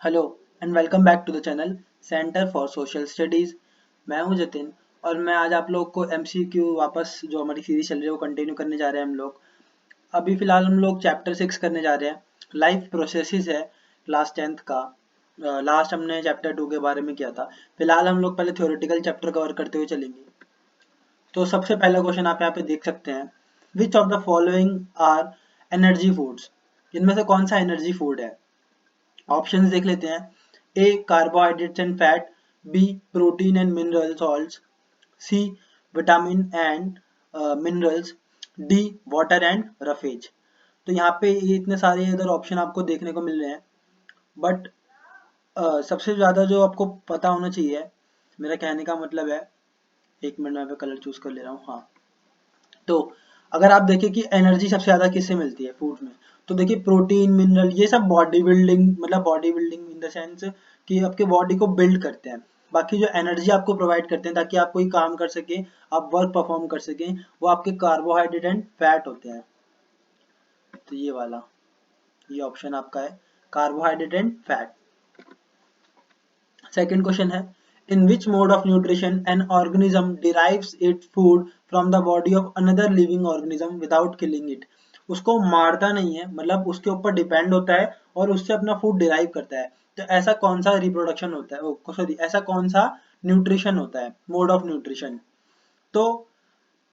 Hello and welcome back to the channel centre for social studies. मैं हूं जतिन और मैं आज आप लोग को एमसीक्यू वापस जो हमारी सीरीज चल रही है वो कंटिन्यू करने जा रहे हैं हम लोग। अभी फ़िलहाल हम लोग चैप्टर 6 करने जा रहे हैं। लाइफ प्रोसेसेस है क्लास 10th का। लास्ट हमने चैप्टर 2 के बारे में किया था। फ़िलहाल हम लोग पहले थ्योरेटिकल चैप्टर कवर करते हुए चलेंगे। तो सबसे पहला क्वेश्चन आप यहाँ पे देख सकते हैं, which of the following are energy foods. इनमें से कौन सा एनर्जी फूड है? ऑप्शंस देख लेते हैं। A carbohydrates and fat, B protein and mineral salts, C vitamin and minerals, D water and roughage. तो यहाँ पे ये इतने सारे इधर ऑप्शन आपको देखने को मिल रहे हैं, बट सबसे ज़्यादा जो आपको पता होना चाहिए, मेरा कहने का मतलब है, एक मिनट में यहाँ पे कलर चूज कर ले रहा हूँ। हाँ, तो अगर आप देखें कि एनर्जी सबसे ज़्यादा किससे मिलती है फूड में, तो देखिए प्रोटीन मिनरल ये सब बॉडी बिल्डिंग, मतलब body building in the sense कि आपके बॉडी को बिल्ड करते हैं। बाकी जो एनर्जी आपको प्रोवाइड करते हैं ताकि आप कोई काम कर सकें, आप वर्क परफॉर्म कर सकें, वो आपके कार्बोहाइड्रेट एंड फैट होते हैं। तो ये वाला, ये ऑप्शन आपका है, carbohydrate and fat. Second question है, in which mode of nutrition an organism derives its food from the body of another living organism without killing it. उसको मारता नहीं है, मतलब उसके ऊपर डिपेंड होता है और उससे अपना फूड डिराइव करता है। तो ऐसा कौन सा रिप्रोडक्शन होता है, सॉरी ऐसा कौन सा न्यूट्रिशन होता है, मोड ऑफ न्यूट्रिशन? तो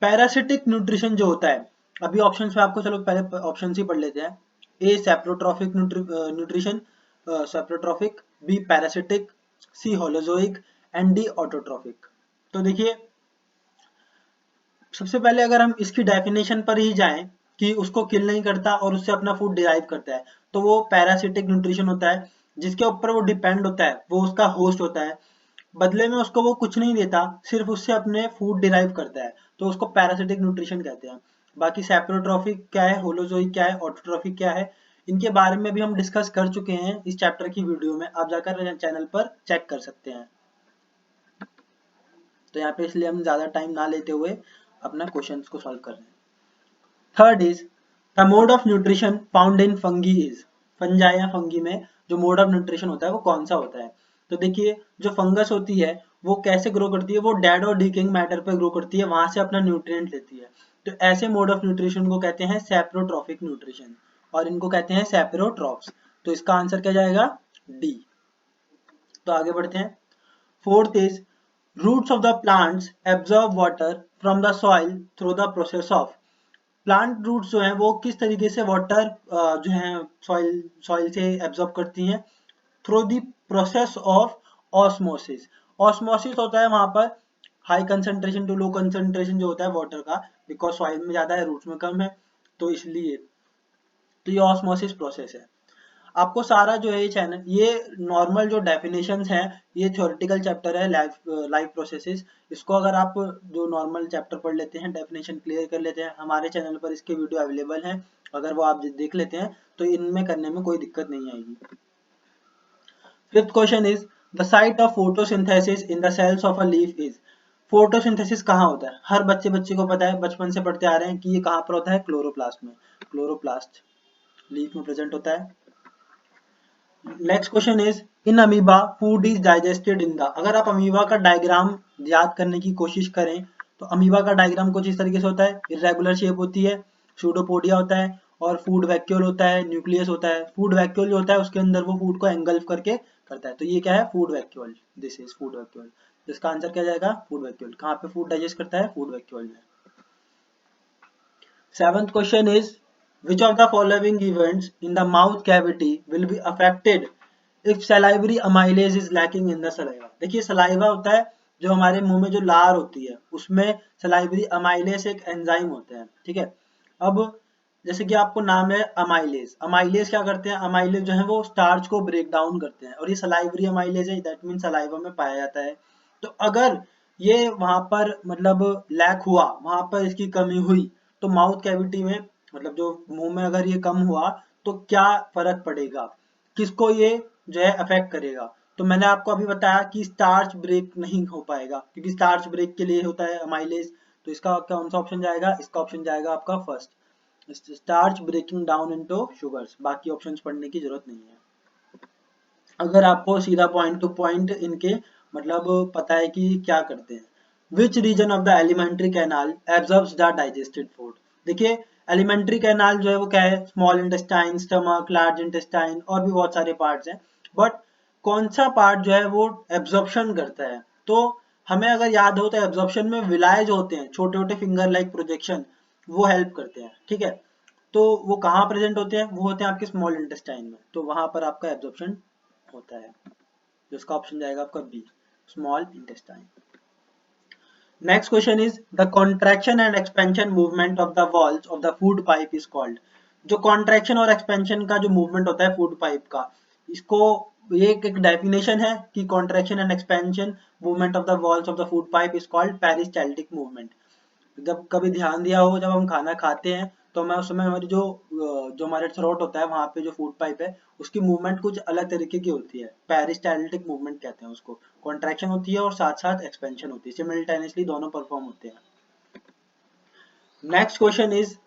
पैरासिटिक न्यूट्रिशन जो होता है, अभी ऑप्शंस में आपको, चलो पहले ऑप्शन ही पढ़ लेते हैं। A saprotrophic nutrition, saprotrophic, B parasitic, C holozoic and D autotrophic. तो देखिए, सबसे पहले अगर हम इसकी डेफिनेशन पर ही जाएं कि उसको किल नहीं करता और उससे अपना फूड डिराइव करता है, तो वो पैरासिटिक न्यूट्रिशन होता है। जिसके ऊपर वो डिपेंड होता है वो उसका होस्ट होता है, बदले में उसको वो कुछ नहीं देता, सिर्फ उससे अपने फूड डिराइव करता है, तो उसको पैरासिटिक न्यूट्रिशन कहते हैं। बाकी सेप्रोट्रॉफिक क्या है, होलोजोइक क्या है, ऑटोट्रॉफिक क्या है, इनके बारे में भी हम डिस्कस कर चुके हैं इस चैप्टर की वीडियो में, आप जाकर चैनल पर चेक कर सकते हैं। तो यहाँ पे इसलिए हम ज़्यादा टाइम ना लेते हुए अपना क्वेश्चन को सॉल्व कर रहे हैं। Third is the mode of nutrition found in fungi is. Fungi या फंगी में जो मोड ऑफ न्यूट्रिशन होता है वो कौन सा होता है? तो देखिए, जो फंगस होती है वो कैसे ग्रो करती है, वो डेड और डिकेइंग मैटर पे ग्रो करती है, वहां से अपना न्यूट्रिएंट लेती है। तो ऐसे मोड ऑफ न्यूट्रिशन को कहते हैं सेप्रोट्रॉफिक न्यूट्रिशन, और इनको कहते हैं सेप्रोट्रॉफ्स। तो इसका आंसर क्या जाएगा? डी। तो आगे बढ़ते हैं। Fourth is roots of the plants absorb water from the soil through the process of. Plant roots जो हैं वो किस तरीके से वाटर जो है सॉइल सॉइल से एब्जॉर्ब करती हैं? Through the process of osmosis. Osmosis होता है वहां पर high concentration to low concentration जो होता है वाटर का, बिकॉज सॉइल में ज्यादा है रूट्स में कम है, तो इसलिए तो ये ऑस्मोसिस प्रोसेस है। आपको सारा जो है ये चैनल, ये नॉर्मल जो डेफिनेशंस हैं, ये थ्योरेटिकल चैप्टर है लाइफ प्रोसेसेस। इसको अगर आप जो नॉर्मल चैप्टर पढ़ लेते हैं, डेफिनेशन क्लियर कर लेते हैं, हमारे चैनल पर इसके वीडियो अवेलेबल हैं, अगर वो आप देख लेते हैं तो इनमें करने में कोई दिक्कत नहीं आएगी। Fifth question is the site of photosynthesis in the cells of a leaf is. Photosynthesis कहाँ होता है? हर बच्चे को पता है, बचपन से पढ़ते आ रहे हैं कि ये कहाँ पर होता है, क्लोरोप्लास्ट में। क्लोरोप्लास्ट लीफ में प्रेजेंट होता है। Next question is in amoeba food is digested in the. अगर आप अमीबा का डायग्राम याद करने की कोशिश करें तो अमीबा का डायग्राम कुछ इस तरीके से होता है, इरेगुलर शेप होती है, सूडोपोडिया होता है और फूड वैक्यूल होता है, न्यूक्लियस होता है। फूड वैक्यूल जो होता है उसके अंदर वो फूड को एंगल्फ करके करता है, तो ये क्या है? Food vacuole. This is food vacuole. इसका आंसर क्या जाएगा? Food vacuole. कहाँ पे फूड डाइजेस्ट करता है? फूड वैक्यूल में। Seventh question is, which of the following events in the mouth cavity will be affected if salivary amylase is lacking in the saliva? देखिए, saliva होता है जो हमारे मुंह में जो लार होती है, उसमें सलाइवरी अमाइलेज एक एंजाइम होता है, ठीक है। अब जैसे कि आपको नाम है अमाइलेज, अमाइलेज क्या करते हैं? अमाइलेज जो है वो स्टार्च को ब्रेक डाउन करते हैं, और ये सलाइवरी अमाइलेज है, दैट मीन सलाइवा में पाया जाता है। तो अगर ये वहां पर मतलब लैक हुआ, वहां पर इसकी कमी हुई, तो माउथ कैविटी में, मतलब जो मुंह में अगर ये कम हुआ तो क्या फर्क पड़ेगा, किसको ये जो है अफेक्ट करेगा? तो मैंने आपको अभी बताया कि स्टार्च ब्रेक नहीं हो पाएगा, क्योंकि स्टार्च ब्रेक के लिए होता है अमाइलेज। तो इसका कौन सा ऑप्शन जाएगा? इसका ऑप्शन जाएगा आपका first, starch breaking down into sugars. बाकी ऑप्शंस पढ़ने की जरूरत नहीं है। अगर आपको सीधा पॉइंट टू पॉइंट इनके मतलब पता है कि क्या करते हैं। Which region of the alimentary canal absorbs the digested food. देखिए एलिमेंट्री कैनाल जो है वो क्या है, small intestine, stomach, large intestine और भी बहुत सारे पार्ट्स हैं, बट कौन सा पार्ट जो है वो एब्जॉर्प्शन करता है। तो हमें अगर याद हो तो एब्जॉर्प्शन में विलाय जो होते हैं, छोटे छोटे फिंगर लाइक प्रोजेक्शन, वो हेल्प करते हैं, ठीक है। तो वो कहाँ प्रेजेंट होते हैं, वो होते हैं आपके स्मॉल इंटेस्टाइन में, तो वहां पर आपका एब्जॉर्प्शन होता है। जिसका ऑप्शन जाएगा आपका B, small intestine. Next question is the contraction and expansion movement of the walls of the food pipe is called. जो कॉन्ट्रैक्शन और एक्सपेंशन का जो मूवमेंट होता है फूड पाइप का, इसको ये एक डेफिनेशन है कि contraction and expansion movement of the walls of the food pipe is called peristaltic movement. जब कभी ध्यान दिया हो, जब हम खाना खाते हैं तो मैं उस समय हमारी जो हमारे थ्रोट होता है वहां पे जो फूड पाइप है उसकी मूवमेंट कुछ अलग तरीके की होती है, पेरिस्टाल्टिक मूवमेंट कहते हैं उसको। कॉन्ट्रैक्शन होती है और साथ साथ एक्सपेंशन होती है, सिमिल्टेनियसली दोनों परफॉर्म होते हैं। Next question is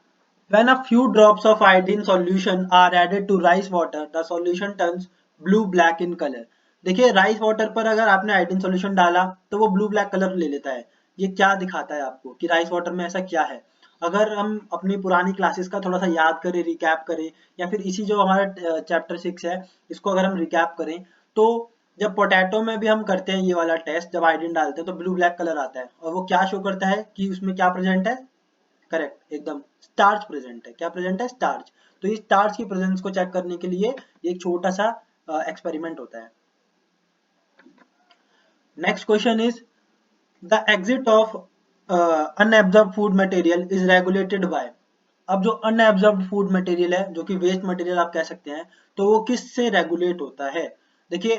when a few drops of iodine solution are added to rice water the solution turns blue black in color। देखिए राइस वाटर पर अगर आपने आयोडीन सॉल्यूशन डाला तो वो ब्लू ब्लैक कलर ले लेता है। ये क्या दिखाता है आपको कि राइस वाटर में ऐसा क्या है। अगर हम अपनी पुरानी क्लासेस का थोड़ा सा याद करें, रिकैप करें, या फिर इसी जो हमारा चैप्टर 6 है इसको अगर हम रिकैप करें, तो जब पोटैटो में भी हम करते हैं ये वाला टेस्ट, जब आयोडीन डालते हैं तो ब्लू ब्लैक कलर आता है, और वो क्या शो करता है कि उसमें क्या प्रेजेंट है। करेक्ट, एकदम स्टार्च प्रेजेंट है। क्या प्रेजेंट है, स्टार्च। तो इस स्टार्च की प्रेजेंस को चेक करने के लिए एक छोटा सा एक्सपेरिमेंट होता है। Next question is the exit of unabsorbed food material is regulated by. अब जो अनएब्जॉर्ब्ड फूड मटेरियल है, जो कि वेस्ट मटेरियल आप कह सकते हैं, तो वो किस से रेगुलेट होता है। देखिए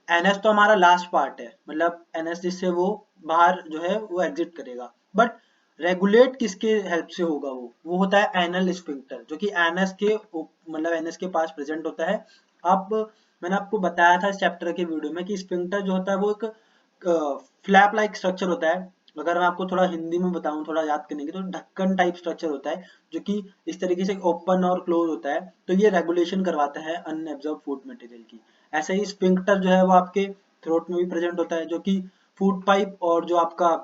एनएस तो हमारा लास्ट पार्ट है, मतलब एनएस जिससे वो बाहर जो है वो एग्जिट करेगा, बट रेगुलेट किसके हेल्प से होगा, वो होता है एनल स्फिंक्टर, जो कि एनएस के मतलब एनएस के पास प्रेजेंट होता है। अब मैंने आपको बताया था इस चैप्टर के वीडियो में कि स्फिंक्टर जो होता है वो एक फ्लैप लाइक स्ट्रक्चर होता है। अगर मैं आपको थोड़ा हिंदी में बताऊं, थोड़ा याद करने की, तो ढक्कन टाइप स्ट्रक्चर होता है जो कि इस तरीके से ओपन और क्लोज होता है, तो ये रेगुलेशन करवाता है अनएब्जॉर्ब फूड मटेरियल की। ऐसे ही स्फिंक्टर जो है वो आपके थ्रोट में भी प्रेजेंट होता है, जो कि फूड पाइप और जो आपका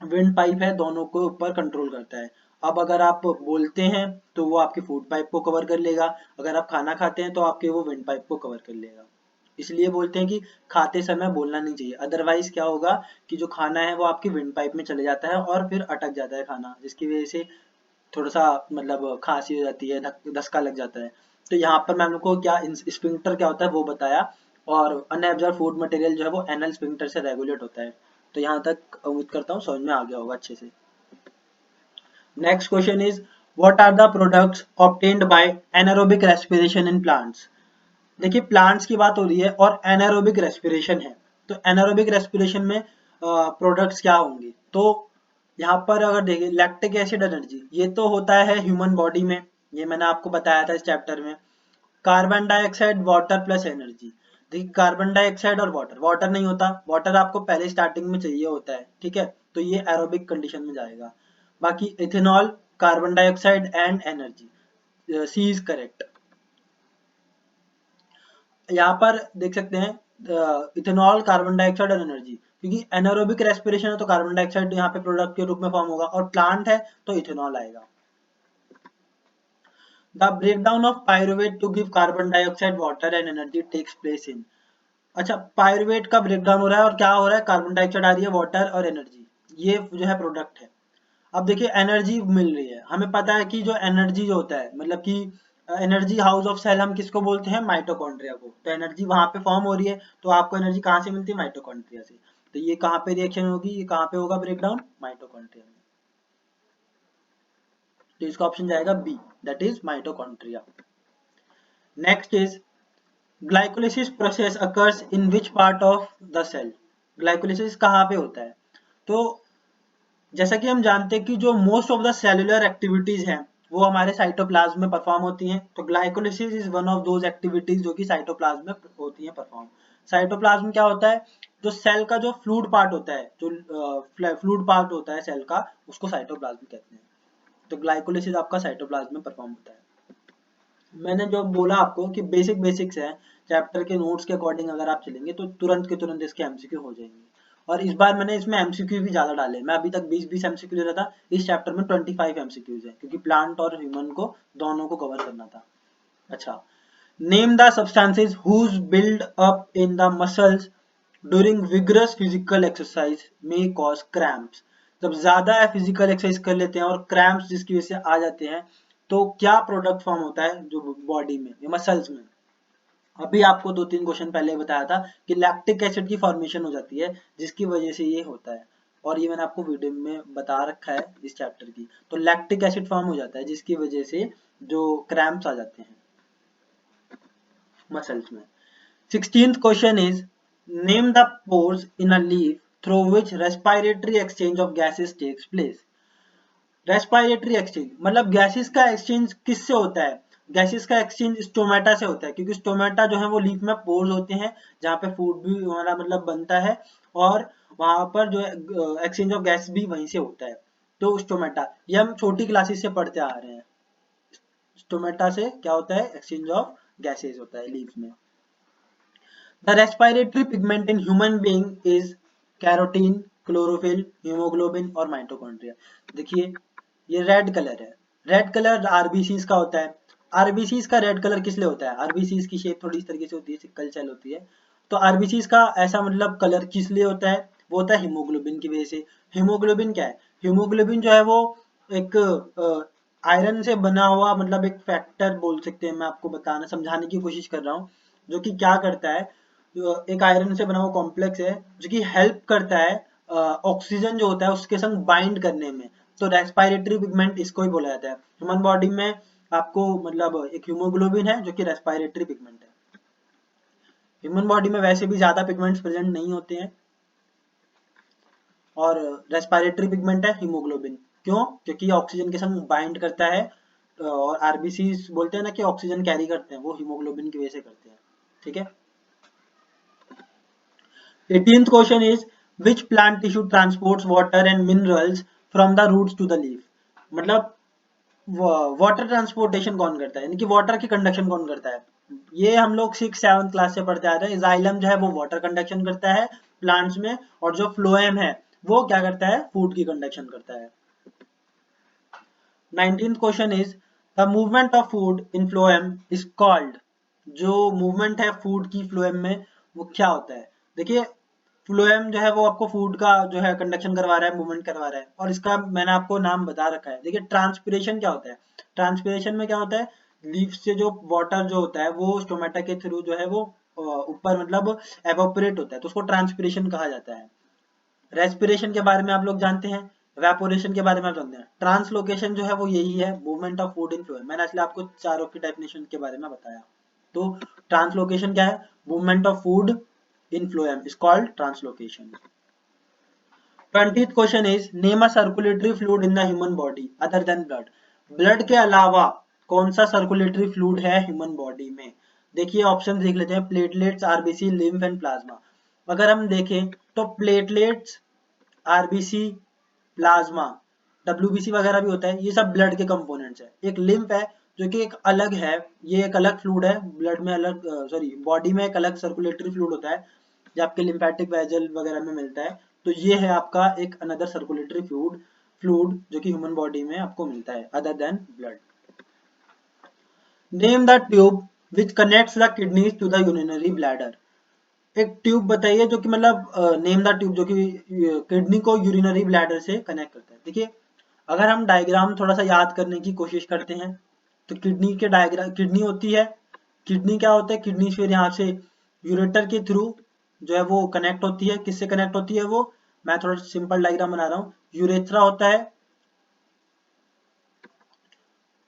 विंड पाइप है दोनों को ऊपर कंट्रोल करता है। अब अगर आप बोलते हैं तो वो आपके फूड पाइप को कवर कर लेगा, अगर आप खाना खाते हैं तो आपके वो विंड पाइप को कवर कर लेगा। इसलिए बोलते हैं कि खाते समय बोलना नहीं चाहिए, अदरवाइज क्या होगा कि जो खाना है वो आपकी विंड पाइप में चले जाता है और फिर अटक जाता है खाना, जिसकी वजह से थोड़ा सा मतलब खांसी हो जाती है, धक्का लग जाता है। तो यहाँ पर मैंने को क्या स्फिंक्टर क्या होता है वो बताया, और अनएब्जॉर्ब फूड मटेरियल जो है वो एनल स्फिंक्टर से रेगुलेट होता है। तो यहाँ तक उम्मीद करता हूँ समझ में आ गया होगा अच्छे से। Next question is what are the products obtained by anaerobic respiration in plants. देखिए प्लांट्स की बात हो रही है और एनारोबिक रेस्पिरेशन है, तो एनारोबिक रेस्पिरेशन में प्रोडक्ट्स क्या होंगे। तो यहाँ पर अगर देखिए लैक्टिक एसिड एनर्जी, ये तो होता है ह्यूमन बॉडी में, ये मैंने आपको बताया था इस चैप्टर में। Carbon dioxide, water plus energy. देखिए कार्बन डाइऑक्साइड और वाटर, वाटर नहीं होता, वाटर आपको पहले स्टार्टिंग में चाहिए होता है, ठीक है, तो ये एरोबिक कंडीशन में जाएगा। बाकी ethanol, carbon dioxide and energy, C is correct. यहाँ पर देख सकते हैं इथेनॉल, कार्बन डाइऑक्साइड और एनर्जी, क्योंकि एनारोबिक रेस्पिरेशन है तो कार्बन डाइऑक्साइड यहाँ पे प्रोडक्ट के रूप में फॉर्म होगा, और प्लांट है तो इथेनॉल आएगा। The breakdown of pyruvate to give carbon dioxide, water and energy takes place in. अच्छा पायरुवेट का ब्रेकडाउन हो रहा है और क्या हो रहा है, कार्बन डाइऑक्साइड आ रही है, वाटर और एनर्जी, ये जो है प्रोडक्ट है। अब देखिए एनर्जी मिल रही है, हमें पता है कि जो एनर्जी जो होता है मतलब कि एनर्जी हाउस ऑफ सेल हम किसको बोलते हैं, माइटोकॉन्ड्रिया को। तो एनर्जी वहां पे फॉर्म हो रही है, तो आपको एनर्जी कहाँ से मिलती है, माइटोकॉन्ड्रिया से। तो ये कहाँ पे रिएक्शन होगी, ये कहाँ पे होगा ब्रेकडाउन, माइटोकॉन्ड्रिया में। तो इसका ऑप्शन जाएगा B, that is mitochondria. Next is glycolysis process occurs in which part of the cell. Glycolysis कहाँ पे होता है, तो जैसा कि हम जानते हैं कि जो most of the cellular activities हैं वो हमारे साइटोप्लाज्म में परफॉर्म होती हैं, तो glycolysis is one of those activities जो कि साइटोप्लाज्म में होती हैं परफॉर्म। साइटोप्लाज्म क्या होता है, जो सेल का जो फ्लूइड पार्ट होता है, जो फ्लूइड पार्ट होता है सेल का, उसको साइटोप्लाज्म कहते हैं। तो ग्लाइकोलिसिस आपका साइटोप्लाज्म में परफॉर्म होता है। मैंने जो बोला आपको कि बेसिक्स है, चैप्टर के नोट्स के अकॉर्डिंग अगर आप चलेंगे तो तुरंत के तुरंत इसके एमसीक्यू हो जाएंगे। और इस बार मैंने इसमें एमसीक्यू भी ज्यादा डाले, मैं अभी तक 20 एमसीक्यू दे रहा था, इस चैप्टर में 25 एमसीक्यूज है, क्योंकि प्लांट और ह्यूमन को दोनों को कवर करना था। अच्छा, name the substances whose build up in the muscles during vigorous physical exercise may cause cramps. जब ज्यादा फिजिकल एक्सरसाइज कर लेते हैं और क्रैम्प्स जिसकी वजह से आ जाते हैं, तो क्या प्रोडक्ट फॉर्म होता है जो बॉडी में, मसल्स में। अभी आपको 2-3 क्वेश्चन पहले बताया था कि लैक्टिक एसिड की फॉर्मेशन हो जाती है जिसकी वजह से ये होता है, और ये मैंने आपको वीडियो में बता रखा है इस चैप्टर की। तो लैक्टिक एसिड फॉर्म हो जाता है जिसकी वजह से जो क्रैम्प्स आ जाते हैं मसल्स में। 16th question is, name the pores in a leaf through which respiratory exchange of gases takes place. Respiratory exchange मतलब गैसेस का एक्सचेंज किससे होता है? गैसेस का एक्सचेंज स्टोमेटा से होता है, क्योंकि स्टोमेटा जो है वो लीफ में पोर्स होते हैं जहाँ पे फूड भी हमारा मतलब बनता है, और वहां पर जो एक्सचेंज ऑफ गैस भी वहीं से होता है। तो स्टोमेटा ये हम छोटी क्लासेस से पढ़ते आ रहे हैं। स्टोमेटा से क्या होता है? एक्सचेंज ऑफ गैसेस होता है लीफ में। The respiratory pigment in human being is carotene, chlorophyll, haemoglobin और माइटोकॉन्ड्रिया। देखिए ये रेड कलर है, रेड कलर आरबीसीज का होता है। आरबीसीज का रेड कलर किस लिए होता है? आरबीसीज की शेप थोड़ी इस तरीके से होती है, सिकल सेल होती है। तो आरबीसीज का ऐसा मतलब कलर किस लिए होता है? वो होता है हीमोग्लोबिन की वजह से। हीमोग्लोबिन क्या है? हीमोग्लोबिन जो है वो एक आयरन से बना हुआ मतलब एक फैक्टर बोल सकते हैं, मैं आपको बताना समझाने की कोशिश कर रहा हूँ, जो कि क्या करता है, एक आयरन से बना हुआ कॉम्प्लेक्स है जो कि हेल्प करता है ऑक्सीजन जो होता है उसके संग बाइंड करने में। तो रेस्पिरेटरी पिगमेंट इसको ही बोला जाता है। ह्यूमन बॉडी में आपको मतलब एक हीमोग्लोबिन है जो कि रेस्पिरेटरी पिगमेंट है। ह्यूमन बॉडी में वैसे भी ज्यादा पिगमेंट्स प्रेजेंट नहीं होते हैं, और रेस्पिरेटरी पिगमेंट है हीमोग्लोबिन। क्यों? क्योंकि ऑक्सीजन के संग बाइंड करता है, और आरबीसी बोलते हैं ना कि ऑक्सीजन कैरी करते हैं, वो हीमोग्लोबिन की वजह से करते हैं। ठीक है। 18th question is, which plant tissue transports water and minerals from the roots to the leaf? मतलब वाटर ट्रांसपोर्टेशन कौन करता है, यानी कि वाटर की कंडक्शन कौन करता है? ये हम लोग 6-7 क्लास से पढ़ते आ रहे हैं। जाइलम जो है वो वाटर कंडक्शन करता है प्लांट्स में, और जो फ्लोएम है वो क्या करता है? फूड की कंडक्शन करता है। 19th question is, the movement of food in phloem is called. जो मूवमेंट है फूड की फ्लोएम में वो क्या होता है? देखिए फ्लोएम जो है वो आपको फूड का जो है कंडक्शन करवा रहा है, मूवमेंट करवा रहा है, और इसका मैंने आपको नाम बता रखा है। देखिए ट्रांसपिरेशन क्या होता है? ट्रांसपिरेशन में क्या होता है? लीफ से जो वाटर जो होता है वो स्टोमेटा के थ्रू जो है वो ऊपर मतलब एवोपरेट होता है, तो उसको ट्रांसपिरेशन कहा जाता है। रेस्पिरेशन के बारे में आप लोग जानते हैं, वेपोरेशन के बारे में आप जानते हैं, ट्रांसलोकेशन जो है वो यही है, movement of food in phloem. मैंने इसलिए आपको चारों की डेफिनेशन के बारे में बताया। तो ट्रांसलोकेशन क्या है? Movement of food in phloem is called translocation. 20th question is, name a circulatory fluid in the human body other than blood. Blood के अलावा कौन सा सर्कुलेटरी फ्लूइड है ह्यूमन बॉडी में? देखिए ऑप्शन देख लेते हैं, platelets, RBC, lymph and plasma. अगर हम देखें तो प्लेटलेट्स, आरबीसी, प्लाज्मा, डब्ल्यूबीसी वगैरह भी होता है, ये सब ब्लड के कंपोनेंट्स है। एक लिम्फ है जो कि एक अलग है, ये एक अलग फ्लूइड है, ब्लड में अलग सॉरी बॉडी में एक अलग सर्कुलेटरी फ्लूइड होता है जो आपके लिम्फेटिक वेजल वगैरह में मिलता है। तो ये है आपका एक अनदर सर्कुलेटरी फ्लूइड जो कि ह्यूमन बॉडी में आपको मिलता है other than blood. Name the tube which connects the kidneys to the urinary bladder. एक ट्यूब बताइए जो कि मतलब नेम द ट्यूब जो कि किडनी को यूरिनरी ब्लैडर से कनेक्ट करता है। देखिए अगर हम डायग्राम थोड़ा सा याद करने की कोशिश करते हैं तो किडनी के डायग्राम, किडनी होती है, किडनी क्या होता है? किडनी फिर यहाँ से यूरेटर के थ्रू जो है वो कनेक्ट होती है। किससे कनेक्ट होती है वो? मैं थोड़ा सिंपल डायग्राम बना रहा हूँ। यूरेथ्रा होता है,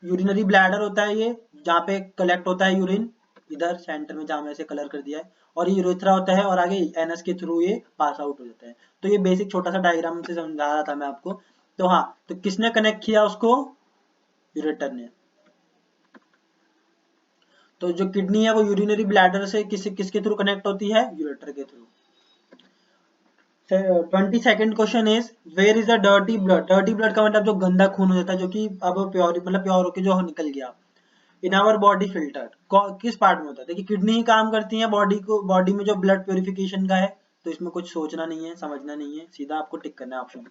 यूरिनरी ब्लैडर होता है ये जहाँ पे कलेक्ट होता है यूरिन, इधर सेंटर में जहाँ में ऐसे कलर कर दिया है, और ये यूरेथ्रा होता है, और आगे एनस के थ्रू ये पास आउट हो जाता है। तो ये बेसिक छोटा सा डायग्राम से समझा रहा था मैं आपको। तो हाँ, तो किसने कनेक्ट किया उसको? यूरेटर ने। तो जो किडनी है वो यूरिनरी ब्लैडर से किसके थ्रू कनेक्ट होती है? यूरेटर के थ्रू। 22nd question is, where is the dirty blood. Dirty blood का मतलब जो गंदा खून हो जाता है, जो कि अब प्योर मतलब प्योर होके जो निकल गया। इन आवर बॉडी फिल्टर्ड, किस पार्ट में होता है? देखिए किडनी ही काम करती है बॉडी में जो ब्लड प्योरिफिकेशन का है, तो इसमें कुछ सोचना नहीं है, समझना नहीं है, सीधा आपको टिक करना है option.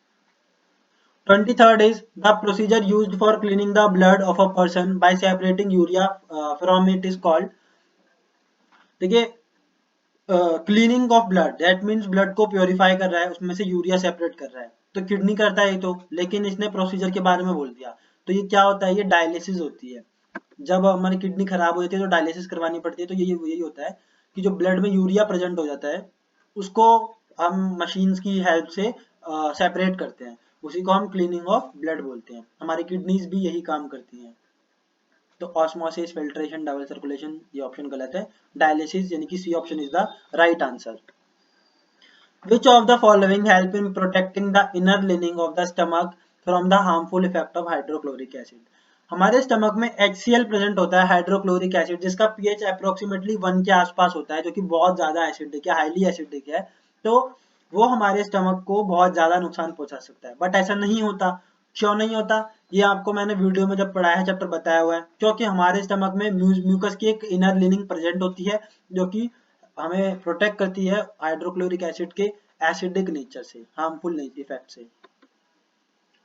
23rd is the procedure used for cleaning the blood of a person by separating urea from it is called। देखिए cleaning of blood, that means blood को प्योरीफाई कर रहा है, उसमें से यूरिया सेपरेट कर रहा है, तो किडनी करता है तो, लेकिन इसने प्रोसीजर के बारे में बोल दिया। तो ये क्या होता है? ये डायलिसिस होती है। जब हमारी किडनी खराब हो जाती है तो डायलिसिस करवानी पड़ती है, तो यही होता है कि जो ब्लड में यूरिया प्रेजेंट हो जाता है उसको हम मशीन्स की हेल्प से सेपरेट करते हैं, उसी को हम क्लीनिंग ऑफ ब्लड बोलते हैं। हमारी किडनीज भी यही काम करती हैं। तो ऑस्मोसिस, फिल्ट्रेशन, डबल सर्कुलेशन, ये ऑप्शन गलत है। डायलिसिस यानी कि C option is the right answer. Which of the following help in protecting the inner lining of the stomach from the harmful effect of hydrochloric acid? हमारे stomach में HCl present होता है, hydrochloric acid, जिसका pH approximately 1 के आसपास होता है, जो कि बहुत ज्यादा एसिडिक है, हाईली एसिडिक है। तो वो हमारे स्टमक को बहुत ज्यादा नुकसान पहुंचा सकता है, बट ऐसा नहीं होता। क्यों नहीं होता? ये आपको मैंने वीडियो में जब पढ़ाया है चैप्टर बताया हुआ है, क्योंकि हमारे स्टमक में म्यूकस की एक इनर लिनिंग प्रेजेंट होती है, जो कि हमें प्रोटेक्ट करती है हाइड्रोक्लोरिक एसिड के एसिडिक नेचर से, हार्मफुल इफेक्ट से।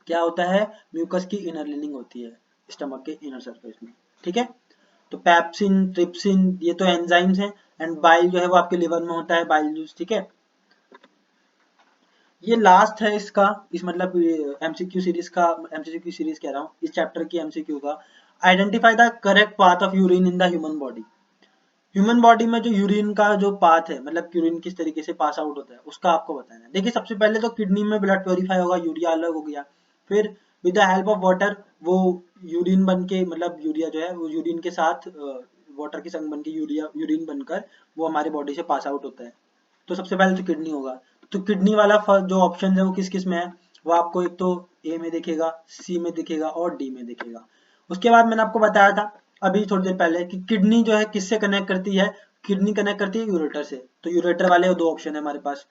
क्या होता है? म्यूकस की इनर लिनिंग होती है स्टमक के इनर सरफेस में, ठीक है। तो पैप्सिन, ट्रिप्सिन, ये तो एंजाइम्स हैं, एंड बाइल जो है वो आपके लिवर में होता है, बाइल जूस, ठीक है। ये लास्ट है इसका, इस मतलब एमसीक्यू सीरीज का, एमसीक्यू सीरीज कह रहा हूँ, इस चैप्टर की एमसीक्यू का। Identify the correct path of urine in the human body. Human body में जो यूरिन का जो पाथ है, मतलब यूरिन किस तरीके से पास आउट होता है, उसका आपको बताना है। देखिए सबसे पहले तो किडनी में ब्लड प्योरीफाई होगा, यूरिया अलग हो गया, फिर with the help of water वो यूरिन बन के, मतलब यूरिया जो है वो यूरिन के साथ वाटर के संग बन के यूरिन बनकर वो हमारे बॉडी से पास आउट होता है। तो सबसे पहले तो किडनी होगा। तो किडनी वाला फर्स्ट जो ऑप्शन है वो किस किस में है? वो आपको एक तो ए में दिखेगा, सी में दिखेगा और डी में दिखेगा। उसके बाद मैंने आपको बताया था अभी थोड़ी देर पहले कि किडनी जो है किससे कनेक्ट करती है? किडनी कनेक्ट करती है यूरेटर से। तो यूरेटर वाले दो ऑप्शन है हमारे पास।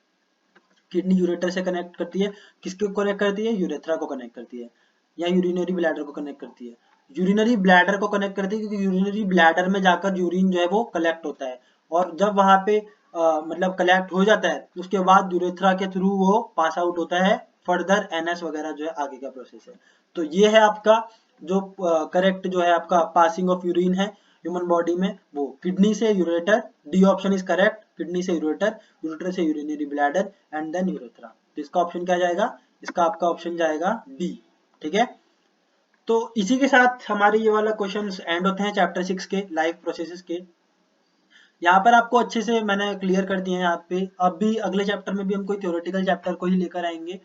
किडनी यूरेटर से कनेक्ट करती है, किसको कनेक्ट करती है? यूरेथ्रा को कनेक्ट करती है, या यूरिनरी ब्लैडर को कनेक्ट करती है। यूरिनरी ब्लैडर को कनेक्ट करती है क्योंकि यूरिनरी ब्लैडर में जाकर यूरिन जो है वो कलेक्ट होता है, और जब वहां पे मतलब कलेक्ट हो जाता है उसके बाद यूरेथ्रा के थ्रू वो पास आउट होता है, फर्दर एनएस वगैरह जो है आगे का प्रोसेस है। तो ये है आपका जो करेक्ट जो है आपका पासिंग ऑफ यूरिन है ह्यूमन बॉडी में, वो किडनी से ureter, D option is correct, kidney से यूरेटर, यूरेटर से urinary bladder and then urethra. तो इसका ऑप्शन क्या जाएगा? इसका आपका ऑप्शन जाएगा डी, ठीक है। तो इसी के साथ हमारे ये वाला क्वेश्चंस एंड होते हैं चैप्टर 6 के लाइफ प्रोसेसेस के। यहाँ पर आपको अच्छे से मैंने क्लियर कर दिए हैं यहाँ पे। अब भी अगले चैप्टर में भी हम कोई थ्योरेटिकल चैप्टर को ही लेकर आएंगे।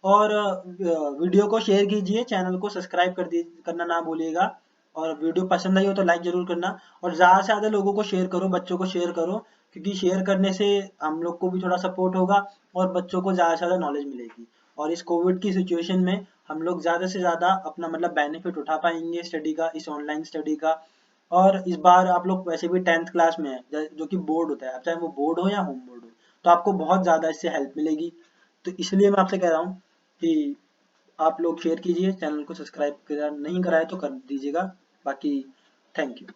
और वीडियो को शेयर कीजिए, चैनल को सब्सक्राइब करना ना भूलिएगा, और वीडियो पसंद आई हो तो लाइक जरूर करना, और ज़्यादा से ज़्यादा लोगों को शेयर करो, बच्चों को शेयर करो, क्योंकि शेयर करने से हम लोग को भी थोड़ा सपोर्ट होगा और बच्चों को ज़्यादा से ज़्यादा नॉलेज मिलेगी। और इस कोविड की सिचुएशन में हम लोग ज़्यादा से ज़्यादा अपना मतलब बेनिफिट उठा पाएंगे स्टडी का, इस ऑनलाइन स्टडी का। और इस बार आप लोग वैसे भी 10th क्लास में है, जो कि बोर्ड होता है, अब चाहे वो बोर्ड हो या होम बोर्ड हो, तो आपको बहुत ज़्यादा इससे हेल्प मिलेगी। तो इसलिए मैं आपसे कह रहा हूँ कि आप लोग शेयर कीजिए, चैनल को सब्सक्राइब नहीं कराए तो कर दीजिएगा। बाकी थैंक यू।